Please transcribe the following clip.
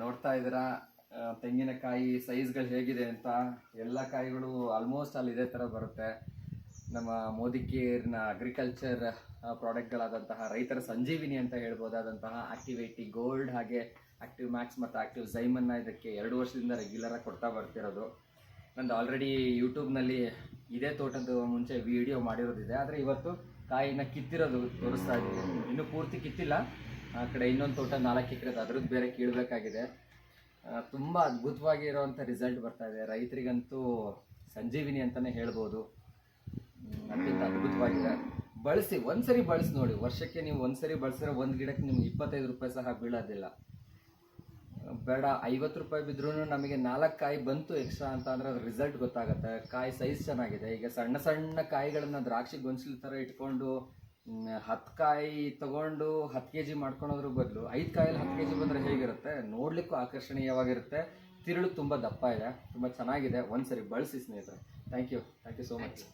ನೋಡ್ತಾ ಇದ್ದೀರಾ ತೆಂಗಿನಕಾಯಿ ಸೈಜ್ಗಳು ಹೇಗಿದೆ ಅಂತ. ಎಲ್ಲ ಕಾಯಿಗಳು ಆಲ್ಮೋಸ್ಟ್ ಅಲ್ಲಿ ಇದೇ ಥರ ಬರುತ್ತೆ. ನಮ್ಮ ಮೋದಿ ಕೇರ್ನ ಅಗ್ರಿಕಲ್ಚರ್ ಪ್ರಾಡಕ್ಟ್ಗಳಾದಂತಹ ರೈತರ ಸಂಜೀವಿನಿ ಅಂತ ಹೇಳ್ಬೋದಾದಂತಹ ಆಕ್ಟಿವ್ 80 ಗೋಲ್ಡ್ ಹಾಗೆ ಆಕ್ಟಿವ್ ಮ್ಯಾಕ್ಸ್ ಮತ್ತು ಆಕ್ಟಿವ್ ಝೈಮನ್ನು ಇದಕ್ಕೆ 2 ವರ್ಷದಿಂದ ರೆಗ್ಯುಲರಾಗಿ ಕೊಡ್ತಾ ಬರ್ತಿರೋದು. ನಂದು ಆಲ್ರೆಡಿ ಯೂಟ್ಯೂಬ್ನಲ್ಲಿ ಇದೇ ತೋಟದ ಮುಂಚೆ ವಿಡಿಯೋ ಮಾಡಿರೋದಿದೆ. ಆದರೆ ಇವತ್ತು ಕಾಯಿನ ಕಿತ್ತಿರೋದು ತೋರಿಸ್ತಾ ಇದ್ದೀವಿ. ಇನ್ನೂ ಪೂರ್ತಿ ಕಿತ್ತಿಲ್ಲ. ಆ ಕಡೆ ಇನ್ನೊಂದು ತೋಟ 4 ಎಕರೆದು ಅದ್ರದ್ದು ಬೇರೆ ಕೀಳಬೇಕಾಗಿದೆ. ತುಂಬ ಅದ್ಭುತವಾಗಿರೋವಂಥ ರಿಸಲ್ಟ್ ಬರ್ತಾ ಇದೆ. ರೈತರಿಗಂತೂ ಸಂಜೀವಿನಿ ಅಂತಲೇ ಹೇಳ್ಬೋದು. ಅತ್ಯಂತ ಅದ್ಭುತವಾಗಿದೆ. ಬಳಸಿ, ಒಂದ್ಸರಿ ಬಳಸಿ ನೋಡಿ. ವರ್ಷಕ್ಕೆ ನೀವು ಒಂದ್ಸರಿ ಬಳಸಿದ್ರೆ ಒಂದು ಗಿಡಕ್ಕೆ ನಿಮ್ಗೆ 25 ರೂಪಾಯಿ ಸಹ ಬೀಳೋದಿಲ್ಲ. ಬೇಡ 50 ರೂಪಾಯಿ ಬಿದ್ರೂ ನಮಗೆ 4 ಕಾಯಿ ಬಂತು ಎಕ್ಸ್ಟ್ರಾ ಅಂತ ಅಂದರೆ ಅದ್ರ ರಿಸಲ್ಟ್ ಗೊತ್ತಾಗುತ್ತೆ. ಕಾಯಿ ಸೈಜ್ ಚೆನ್ನಾಗಿದೆ. ಈಗ ಸಣ್ಣ ಸಣ್ಣ ಕಾಯಿಗಳನ್ನು ದ್ರಾಕ್ಷಿ ಗೊಂಚಲು ಥರ ಇಟ್ಕೊಂಡು 10 ಕಾಯಿ ತೊಗೊಂಡು 10 kg ಮಾಡ್ಕೊಳೋದ್ರ ಬದಲು 5 ಕಾಯಲ್ಲಿ 10 kg ಬಂದರೆ ಹೇಗಿರುತ್ತೆ? ನೋಡಲಿಕ್ಕೂ ಆಕರ್ಷಣೀಯವಾಗಿರುತ್ತೆ. ತಿರುಳು ತುಂಬ ದಪ್ಪ ಇದೆ, ತುಂಬ ಚೆನ್ನಾಗಿದೆ. ಒಂದ್ಸರಿ ಬಳಸಿ ಸ್ನೇಹಿತರೆ. Thank you so much.